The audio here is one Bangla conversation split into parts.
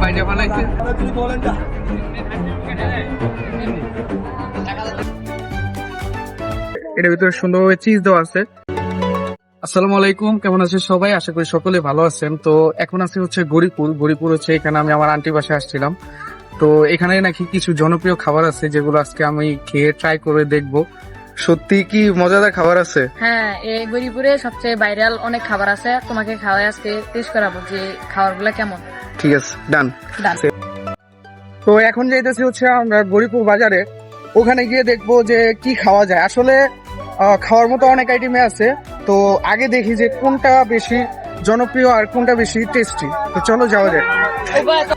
বাইরে বানাইছে এটার ভিতরে সুন্দরভাবে চিজ দেওয়া আছে। আসসালামু আলাইকুম, কেমন আছেন সবাই? আশা করি সকলে ভালো আছেন। তো এখন আছি হচ্ছে গরিপুর হচ্ছে, এখানে আমি আমার আন্টির বাসায় আসছিলাম। তো এখানে নাকি কিছু জনপ্রিয় খাবার আছে যেগুলো আজকে আমি খেয়ে ট্রাই করে দেখবো সত্যি কি মজাদার খাবার আছে। হ্যাঁ, এই গরিপুরে সবচেয়ে ভাইরাল অনেক খাবার আছে, তোমাকে খাওয়াই আজকে টেস্ট করাবো যে খাবারগুলো কেমন। ঠিক আছে, ডান। ডান। তো এখন যাইতেছি হচ্ছে আমরা গরিপুর বাজারে, ওখানে গিয়ে দেখবো যে কি খাওয়া যায়। আসলে খাওয়ার মতো অনেক আইটেমে আছে, তো আগে দেখি যে কোনটা বেশি জনপ্রিয় আর কোনটা বেশি টেস্টি। তো চলো যাওয়া যায়।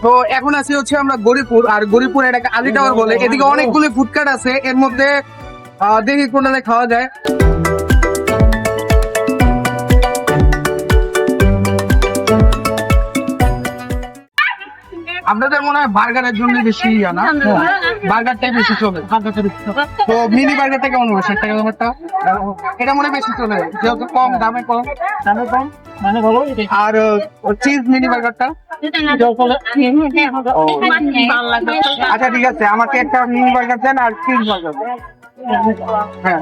তো এখন আছি হচ্ছে আমরা গরিপুর, আর গরিপুর এটাকে আলি টাওয়ার বলে। এদিকে অনেকগুলো ফুডকার্ট আছে, এর মধ্যে দেখি কোনটাতে খাওয়া যায়। আপনাদের মনে হয় বার্গারের জন্য বেশি না? বার্গারটাই বেশি চলে। তো মিনি বার্গারটা কেমন হবে? 60 টাকা দামেরটা এটা মনে হয় বেশি চলে, যেহেতু কম দামে, কম মানে বলো। আর চিজ মিনি বার্গারটা আচ্ছা ঠিক আছে, আমাকে একটা মিনি বার্গার দেন আর চিজ বার্গার। হ্যাঁ,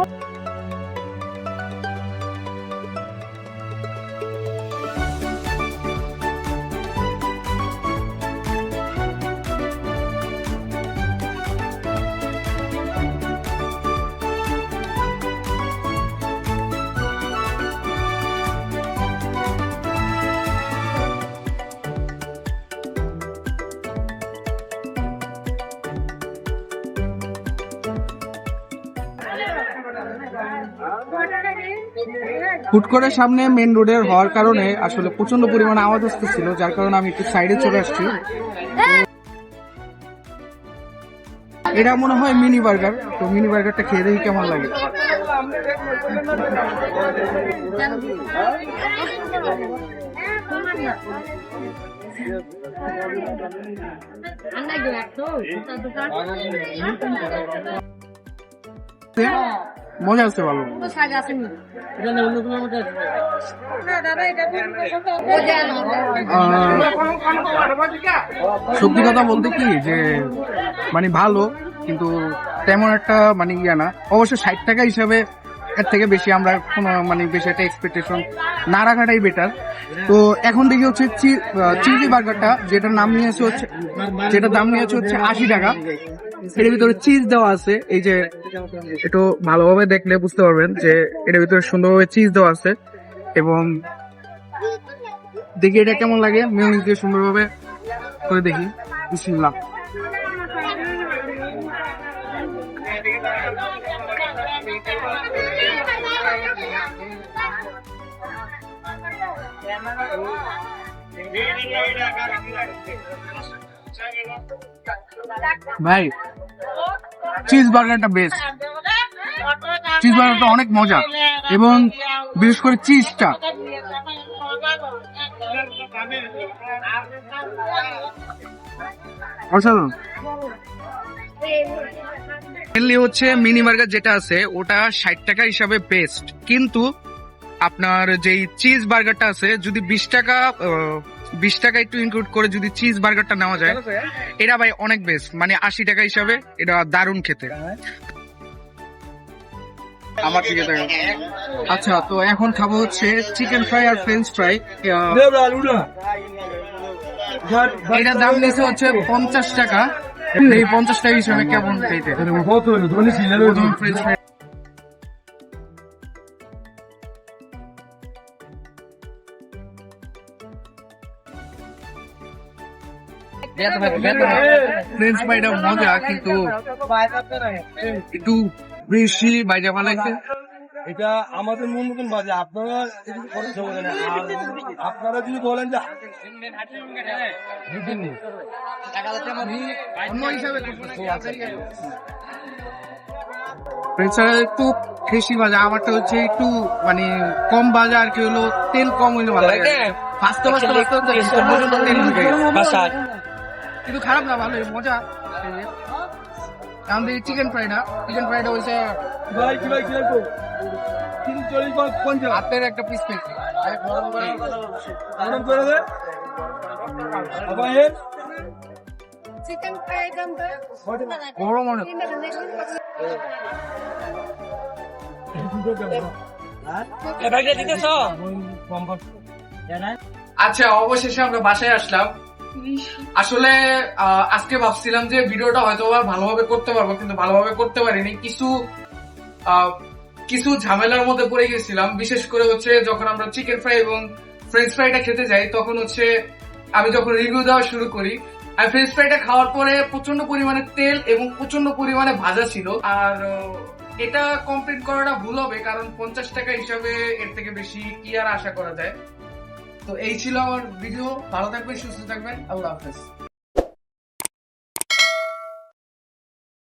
ফুড কোর্টের সামনে মেন রোডের হওয়ার কারণে আসলে প্রচন্ড পরিমাণে আওয়াজ আসতেছিল, যার কারণে আমি একটু সাইডে চলে আসছি। এটা মনে হয় মিনি বার্গার, তো মিনি বার্গারটা খেয়ে দেখি কেমন লাগে। মজা আছে, ভালো। সত্যি কথা বলতে কি যে মানে ভালো, কিন্তু তেমন একটা মানে ইয়া না। অবশ্য 60 টাকা হিসাবে এর থেকে বেশি আমরা কোনো মানে বেশি একটা এক্সপেকটেশন না রাখাটাই বেটার। তো এখন দেখি হচ্ছে চিলি বার্গারটা, যেটার দাম নিয়েছে হচ্ছে 80 টাকা। এটার ভিতরে চিজ দেওয়া আছে, এই যে একটু ভালোভাবে দেখলে বুঝতে পারবেন যে এটার ভিতরে সুন্দরভাবে চিজ দেওয়া আছে। এবং দেখি এটা কেমন লাগে, মেয়োনিজ দিয়ে সুন্দরভাবে করে দেখি। বিসমিল্লাহ। ভাই, চিজ বার্গারটা বেস্ট। চিজ বার্গারটা অনেক মজা, এবং বিশেষ করে চিজটা অসাধারণ। মেনলি হচ্ছে মিনি বার্গার যেটা আছে ওটা 60 টাকা হিসাবে বেস্ট, কিন্তু আপনার যেই চিজ বার্গারটা আছে যদি 20 টাকা একটু ইনক্লুড করে যদি চিজ বার্গারটা নেওয়া যায়, এটা ভাই অনেক বেস্ট। মানে 80 টাকা হিসাবে এটা দারুণ খেতে। আমার দিকে দেখো। আচ্ছা, তো এখন খাবো হচ্ছে চিকেন ফ্রাই আর ফ্রেঞ্চ ফ্রাই। এটার দাম নিয়েছে হচ্ছে 50 টাকা। এই 50 টাকা হিসাবে কেমন খেতে? ফ্রেঞ্চ ফ্রাই ফ্রেঞ্চ ফ্রাইটা মজা, কিন্তু একটু বেশি বাইজা বানাইছে। এটা আমাদের মন মতন বাজে, আপনারা আপনারা যদি বলেন যে ফ্রেঞ্চ ফ্রাই একটু বেশি ভাজা, আমারটা হচ্ছে একটু মানে কম ভাজা, আর কি হলো তেল কম হইলে ভালো লাগে। ফাস্তে তেল ঢুকে গেছে। কিন্তু খারাপ না, ভালোই মজা। আমাদের চিকেন ফ্রাইটা হয়েছে হাতের একটা পিস পেয়েছি। চিকেন ফ্রাই দাম বড় মনে আচ্ছা, অবশেষে আমরা বাসায় আসলাম। আসলে আজকে ভাবছিলাম যে ভিডিওটা হয়তো আবার ভালোভাবে করতে পারবো, কিন্তু ভালোভাবে করতে পারিনি। কিছু ঝামেলার মধ্যে পড়ে গেছিলাম। বিশেষ করে হচ্ছে যখন আমরা চিকেন ফ্রাই এবং ফ্রেঞ্চ ফ্রাইটা খেতে যাই, তখন হচ্ছে আমি যখন রিভিউ দেওয়া শুরু করি, আর ফ্রেঞ্চ ফ্রাইটা খাওয়ার পরে প্রচন্ড পরিমাণে তেল এবং প্রচন্ড পরিমাণে ভাজা ছিল। আর এটা কমপ্লিট করাটা ভুল হবে, কারণ 50 টাকা হিসাবে এর থেকে বেশি কি আর আশা করা যায়। তো এই ছিল আমার ভিডিও। ভালো থাকবেন, সুস্থ থাকবেন, আল্লাহ হাফেজ।